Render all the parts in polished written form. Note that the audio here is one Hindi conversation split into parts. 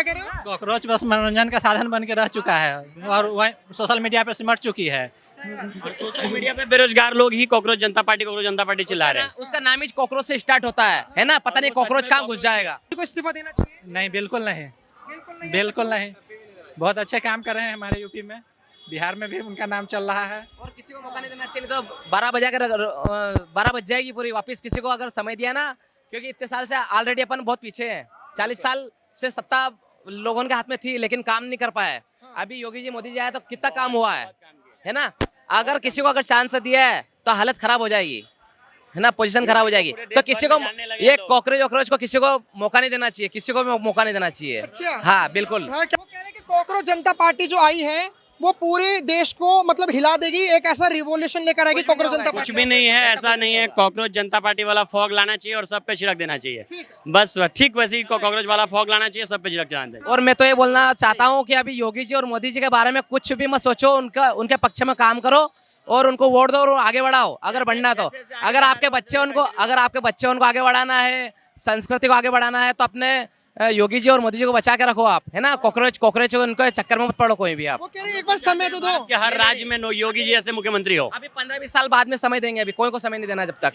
कह रहे हो? कॉकरोच बस मनोरंजन का साधन बन के रह चुका है और वह सोशल मीडिया पे सिमट चुकी है। सोशल मीडिया पे बेरोजगार लोग ही कॉकरोच जनता पार्टी चिल्ला रहे हैं। उसका नाम ही कॉकरोच से स्टार्ट होता है ना? पता नहीं कॉकरोच कहाँ घुस जाएगा। को इस्तीफा देना चाहिए? नहीं, बिल्कुल नहीं, बिल्कुल नहीं। बहुत अच्छे काम कर रहे हैं हमारे यूपी में, बिहार में भी उनका नाम चल रहा है। और किसी को मौका नहीं देना चाहिए, नहीं तो 12 बज जाएगी पूरी। वापस किसी को अगर समय दिया ना, क्योंकि इतने साल से ऑलरेडी अपन बहुत पीछे हैं। 40 साल से सत्ता लोगों के हाथ में थी लेकिन काम नहीं कर पाए। अभी योगी जी मोदी जी आए तो कितना काम हुआ है ना? अगर किसी को अगर चांस दिया है तो हालत खराब हो जाएगी, है ना? पोजीशन खराब हो जाएगी। तो किसी को ये कॉकरोच को किसी को मौका नहीं देना चाहिए, किसी को भी मौका नहीं देना चाहिए। अच्छा। हाँ बिल्कुल। हाँ, क्या वो कह रहे हैं कि कॉकरोच जनता पार्टी जो आई है वो पूरे देश को मतलब हिला देगी, एक ऐसा रिवॉल्यूशन लेकर आएगी कॉकरोच जनता कुछ पार्टी। भी नहीं है, ऐसा नहीं है। कॉकरोच जनता पार्टी वाला फॉग लाना चाहिए और सब पे छिड़क देना चाहिए। बस ठीक वैसे ही कॉकरोच वाला फॉग लाना चाहिए, सब पे छिड़क जाना चाहिए। और मैं तो ये बोलना चाहता हूँ कि अभी योगी जी और मोदी जी के बारे में कुछ भी मत सोचो, उनके पक्ष में काम करो और उनको वोट दो और आगे बढ़ाओ अगर बढ़ना है तो। अगर आपके बच्चे उनको आगे बढ़ाना है, संस्कृति को आगे बढ़ाना है, तो अपने योगी जी और मोदी जी को बचा के रखो आप, है ना? कॉकरोच उनको चक्कर में मत पड़ो कोई भी आप। वो कह रहे हैं एक बार समय तो दो। कि हर राज्य में योगी जी ऐसे मुख्यमंत्री हो। अभी 15-20 साल बाद में समय देंगे, अभी कोई को समय नहीं देना जब तक।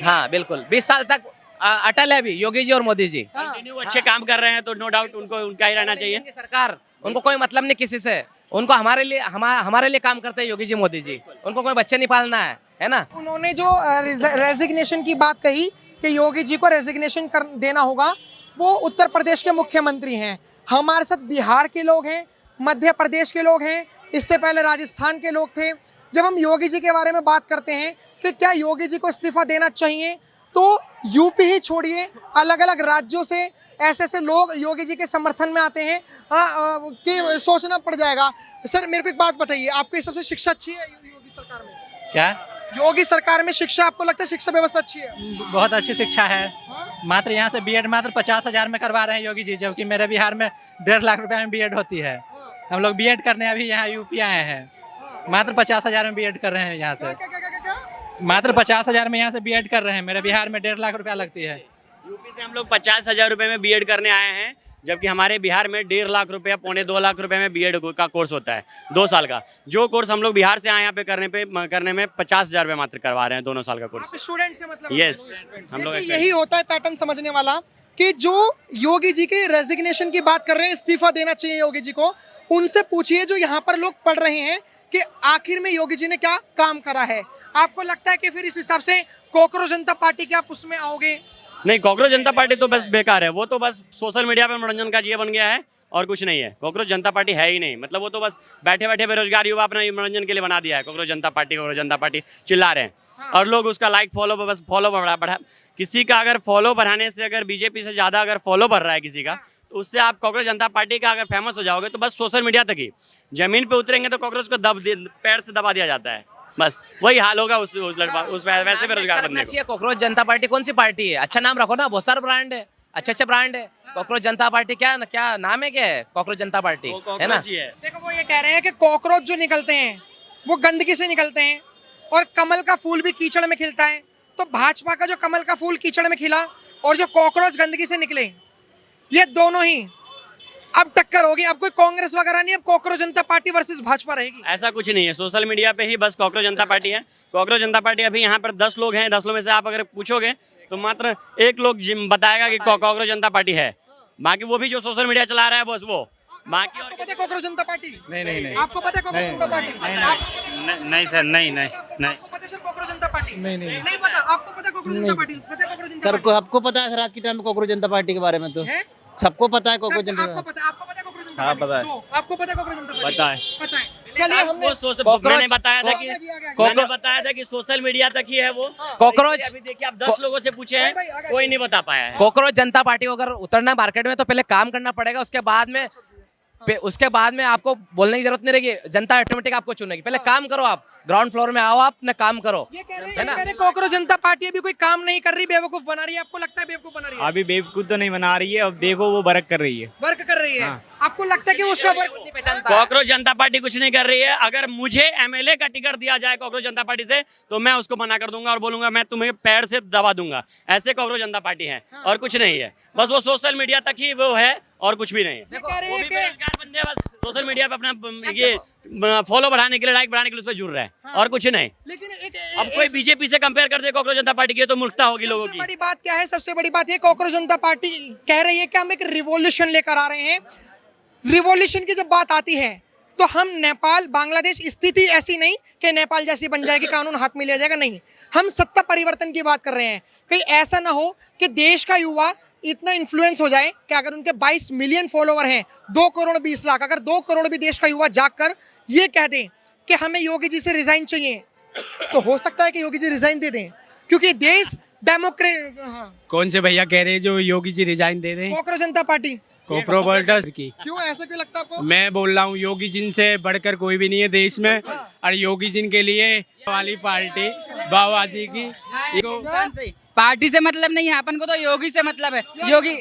हाँ बिल्कुल, 20 साल तक अटल है अभी योगी जी और मोदी जी। कंटिन्यू अच्छे काम कर रहे हैं तो नो डाउट उनको उनका ही रहना चाहिए। सरकार उनको कोई मतलब नहीं किसी से, उनको हमारे लिए काम करते हैं योगी जी मोदी जी। उनको कोई बच्चे नहीं पालना है ना? उन्होंने जो रेजिग्नेशन की बात कही कि योगी जी को रेजिग्नेशन कर देना होगा, वो उत्तर प्रदेश के मुख्यमंत्री हैं। हमारे साथ बिहार के लोग हैं, मध्य प्रदेश के लोग हैं, इससे पहले राजस्थान के लोग थे। जब हम योगी जी के बारे में बात करते हैं कि क्या योगी जी को इस्तीफा देना चाहिए, तो यूपी ही छोड़िए, अलग अलग राज्यों से ऐसे लोग योगी जी के समर्थन में आते हैं कि सोचना पड़ जाएगा। सर मेरे को एक बात बताइए, आपको सबसे शिक्षा अच्छी है योगी सरकार में? क्या? योगी सरकार में शिक्षा, आपको लगता है शिक्षा व्यवस्था अच्छी है? बहुत अच्छी शिक्षा है। मात्र यहाँ से बीएड मात्र 50,000 में करवा रहे हैं योगी जी, जबकि मेरे बिहार में 1.5 लाख रुपए में बीएड होती है। हम लोग बीएड करने अभी यहाँ यूपी आए हैं, मात्र 50,000 में बीएड कर रहे हैं यहाँ से। मात्र 50,000 में यहाँ से बीएड कर रहे हैं, मेरे बिहार में 1.5 लाख रुपया लगती है। यूपी से हम लोग 50,000 रुपए में बीएड करने आए हैं, जबकि हमारे बिहार में 1.5 लाख रुपया, 1.25 लाख रुपए में बीएड का कोर्स होता है 2 साल का। जो कोर्स हम लोग बिहार से आए यहाँ पे करने में 50,000 रुपये मात्र करवा रहे हैं 2 साल का कोर्स। स्टूडेंट से मतलब? यस, हम लोग यही होता है पैटर्न समझने वाला कि जो योगी जी के रेजिग्नेशन की बात कर रहे हैं, इस्तीफा देना चाहिए योगी जी को, उनसे पूछिए जो यहाँ पर लोग पढ़ रहे हैं कि आखिर में योगी जी ने क्या काम करा है। आपको लगता है कि फिर इस हिसाब से कॉकरोच जनता पार्टी के आप उसमें आओगे? नहीं, कॉकरोच जनता पार्टी तो बस बेकार है। वो तो बस सोशल मीडिया पे मनोरंजन का ये बन गया है और कुछ नहीं है। कॉकरोच जनता पार्टी है ही नहीं। मतलब वो तो बस बैठे बैठे बेरोजगार युवा अपना मनोरंजन के लिए बना दिया है। कॉकरोच जनता पार्टी चिल्ला रहे हैं और लोग उसका लाइक फॉलो बस फॉलो बढ़ा। किसी का अगर फॉलो बढ़ाने से अगर बीजेपी से ज़्यादा अगर फॉलो बढ़ रहा है किसी का, तो उससे आप कॉकरोच जनता पार्टी का अगर फेमस हो जाओगे तो बस सोशल मीडिया तक ही। जमीन पे उतरेंगे तो कॉकरोच को पैर से दबा दिया जाता है। बस वही हाल होगा उस वैसे बेरोजगार बनने को। कॉकरोच जनता पार्टी कौन सी पार्टी है? अच्छा नाम रखो ना, बहुत सारे ब्रांड है, अच्छे ब्रांड है। कॉकरोच जनता पार्टी क्या नाम है, क्या है कॉकरोच जनता पार्टी, है ना? देखो वो ये कह रहे हैं कि कॉकरोच जो निकलते हैं वो गंदगी से निकलते हैं और कमल का फूल भी कीचड़ में खिलता है। तो भाजपा का जो कमल का फूल कीचड़ में खिला और जो कॉकरोच गंदगी से निकले, ये दोनों ही अब टक्कर होगी। अब कोई कांग्रेस वगैरह नहीं, अब कॉकरोच जनता पार्टी वर्सेस भाजपा रहेगी। ऐसा कुछ नहीं है, सोशल मीडिया पे ही बस कॉकरोच जनता पार्टी है। कॉकरोच जनता पार्टी अभी यहाँ पर 10 लोग हैं, 10 लोग में से आप अगर पूछोगे तो मात्र 1 लोग बताएगा कि कॉकरोच जनता पार्टी है। बाकी वो भी जो सोशल मीडिया चला रहा है बस वो। बाकी और पता है कॉकरोच जनता पार्टी? नहीं। आपको पता है कॉकरोच जनता पार्टी? नहीं सर, नहीं। आपको पता है सर कॉकरोच जनता पार्टी? नहीं पता। आपको पता है कॉकरोच जनता पार्टी? पता है कॉकरोच जनता सर को आपको पता है सर, आज के टाइम में कॉकरोच जनता पार्टी के बारे में तो है? सबको पता है कॉकरोच जनता आपको पता है कॉकरोच जनता हाँ, पार्टी? पता है। तो आपको पता है कॉकरोच जनता पार्टी? पता है। पता है। चलिए हमने मैंने बताया था कि सोशल मीडिया तक ही है वो। कॉकरोच अभी देखिए आप 10 लोगों से पूछे हैं, कोई नहीं बता पाया है। कॉकरोच जनता पार्टी को अगर उतरना मार्केट में तो पहले काम करना पड़ेगा, उसके बाद में आपको बोलने की जरूरत नहीं रहेगी। जनता ऑटोमेटिक आपको चुनेगी। पहले काम करो, आप ग्राउंड फ्लोर में आओ, आप अपना काम करो। ये कह रहे हैं कॉकरोच जनता पार्टी अभी कोई काम नहीं कर रही, बेवकूफ बना रही है। आपको लगता है बेवकूफ बना रही है? अभी बेवकूफ तो नहीं बना रही है, अब देखो वो वर्क कर रही है। वर्क कर रही है। आपको लगता है कि उसका वर्क नहीं पहचानता? कॉकरोच जनता पार्टी कुछ नहीं कर रही है। अगर मुझे एमएलए का टिकट दिया जाए कॉकरोच जनता पार्टी से तो मैं उसको मना कर दूंगा और बोलूंगा मैं तुम्हें पैर से दबा दूंगा। ऐसे कॉकरोच जनता पार्टी है और कुछ नहीं है। बस वो सोशल मीडिया तक ही वो है और कुछ भी नहीं है। ये कह रहे वो हैं भी कि बेरोजगार बंदे बस सोशल मीडिया पे अपना ये फॉलो बढ़ाने के लिए, लाइक बढ़ाने के लिए उस पर जुड़ रहे हैं और कुछ नहीं। लेकिन अब कोई बीजेपी से कंपेयर कर दे कांग्रेस जनता पार्टी की तो मूर्खता होगी लोगों सबसे की। बड़ी बात क्या है? सबसे बड़ी बात ये कांग्रेस जनता पार्टी कह रही है कि हम एक रिवॉल्यूशन लेकर आ रहे हैं। रिवॉल्यूशन की जब बात आती है तो हम नेपाल बांग्लादेश स्थिति ऐसी नहीं कि नेपाल जैसी बन जाएगी, कानून हाथ में लिया जाएगा, नहीं। हम सत्ता परिवर्तन की बात कर रहे हैं। कहीं ऐसा ना हो कि देश का युवा इतना इन्फ्लुएंस हो जाए कि अगर उनके 22 मिलियन फॉलोवर हैं, 2 करोड़ 20 लाख, अगर 2 करोड़ भी देश का युवा जागकर ये कह दें कि हमें योगी जी से रिजाइन चाहिए, तो हो सकता है कि योगी जी रिजाइन दे दें, क्योंकि देश डेमोक्रेट। कौन से भैया कह रहे हैं जो योगी जी रिजाइन दे दें? कांग्रेस जनता पार्टी। कोप्रोवर्टस की। क्यों, ऐसा क्यों लगता है आपको? मैं बोल रहा हूँ योगी जी से बढ़कर कोई भी नहीं है देश में, और योगी जी के लिए वाली पार्टी बाबाजी की पार्टी से मतलब नहीं है, अपन को तो योगी से मतलब है।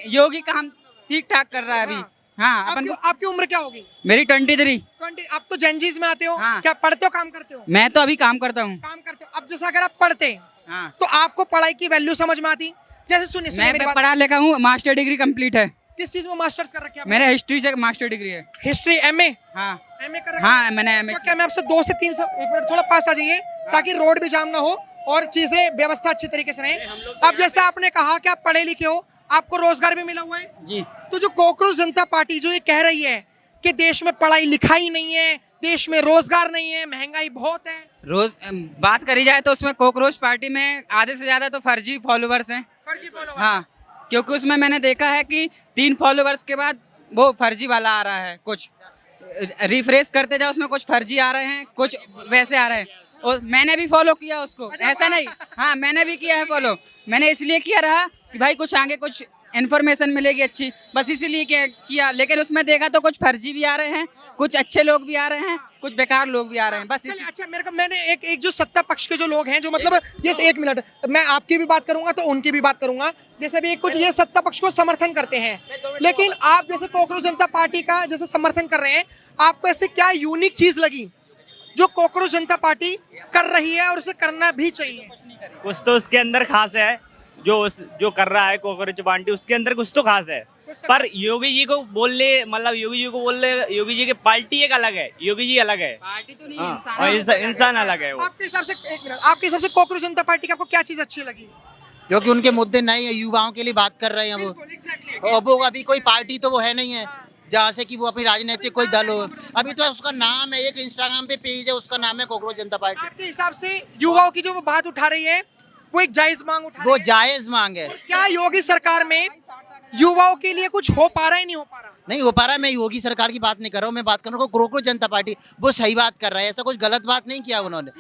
योगी काम ठीक ठाक कर रहा है अभी। हाँ, अपन को। आपकी उम्र क्या होगी? मेरी 23। 20। आप तो जेनजीज में आते हो। हाँ। क्या पढ़ते हो, काम करते हो? मैं तो अभी काम करता हूँ। काम करते हो। अब जैसा अगर आप पढ़ते हाँ, तो आपको पढ़ाई की वैल्यू समझ में आती? जैसे सुनिए मैं मेरी बात। पढ़ा लिखा हूँ, मास्टर डिग्री कंप्लीट है। किस चीज में मास्टर्स कर रखे हैं? मेरा हिस्ट्री से मास्टर डिग्री है। History, MA. हाँ एमए कर रखे हाँ, हैं? मैंने तो क्या मैं आपसे 2 से 3 एक मिनट थोड़ा पास आ जाइए ताकि रोड भी जाम ना हो और चीजें व्यवस्था अच्छी तरीके से रहे। अब जैसे आपने कहा कि आप पढ़े लिखे हो, आपको रोजगार भी मिला हुआ है जी। तो जो कांग्रेस जनता पार्टी जो ये कह रही है कि देश में पढ़ाई लिखाई नहीं है, देश में रोजगार नहीं है, महंगाई बहुत है। रोज बात करी जाए तो उसमें कॉकरोच पार्टी में आधे से ज्यादा तो फर्जी फॉलोवर्स हैं। फर्जी फॉलोवर। हाँ, क्योंकि उसमें मैंने देखा है कि 3 फॉलोवर्स के बाद वो फर्जी वाला आ रहा है। कुछ रिफ्रेश करते जाओ, उसमें कुछ फर्जी आ रहे हैं, कुछ वैसे आ रहे हैं। और मैंने भी फॉलो किया उसको, ऐसा नहीं। हाँ, मैंने भी किया है फॉलो। मैंने इसलिए किया रहा कि भाई कुछ आगे कुछ इन्फॉर्मेशन मिलेगी अच्छी, बस इसीलिए किया। लेकिन उसमें देखा तो कुछ फर्जी भी आ रहे हैं, कुछ अच्छे लोग भी आ रहे हैं, कुछ बेकार लोग भी आ रहे हैं। बस चलिए, अच्छा मैंने एक जो सत्ता पक्ष के जो लोग हैं, जो मतलब ये 1 मिनट मैं आपकी भी बात करूंगा तो उनकी भी बात करूंगा। जैसे भी कुछ ये सत्ता पक्ष को समर्थन करते हैं, लेकिन आप जैसे कांग्रेस जनता पार्टी का जैसे समर्थन कर रहे हैं, आपको ऐसे क्या यूनिक चीज लगी जो कांग्रेस जनता पार्टी कर रही है और उसे करना भी चाहिए? कुछ तो उसके अंदर खास है, जो कर रहा है कांग्रेस पार्टी, उसके अंदर कुछ तो खास है। पर योगी जी को बोल ले योगी जी की पार्टी एक अलग है, योगी जी अलग है, पार्टी तो नहीं, हाँ, और इंसान अलग है वो। आपके हिसाब से 1 मिनट, आपके हिसाब से कांग्रेस जनता पार्टी की आपको क्या चीज अच्छी लगी? क्योंकि उनके मुद्दे नहीं है, युवाओं के लिए बात कर रहे हैं वो। Exactly. और वो अभी कोई पार्टी तो वो है नहीं है जहाँ से कि वो अपनी राजनीतिक कोई दल हो। अभी तो उसका नाम है, एक इंस्टाग्राम पे पेज है, उसका नाम है कांग्रेस जनता पार्टी। आपके हिसाब से युवाओं की जो वो बात उठा रही है वो एक जायज मांग उठा वो रही है? जायज मांग है। क्या योगी सरकार में युवाओं के लिए कुछ हो पा रहा है, नहीं हो पा रहा? नहीं हो पा रहा है। मैं योगी सरकार की बात नहीं कर रहा हूँ, मैं बात कर रहा हूँ कांग्रेस जनता पार्टी। वो सही बात कर रहा है, ऐसा कुछ गलत बात नहीं किया उन्होंने।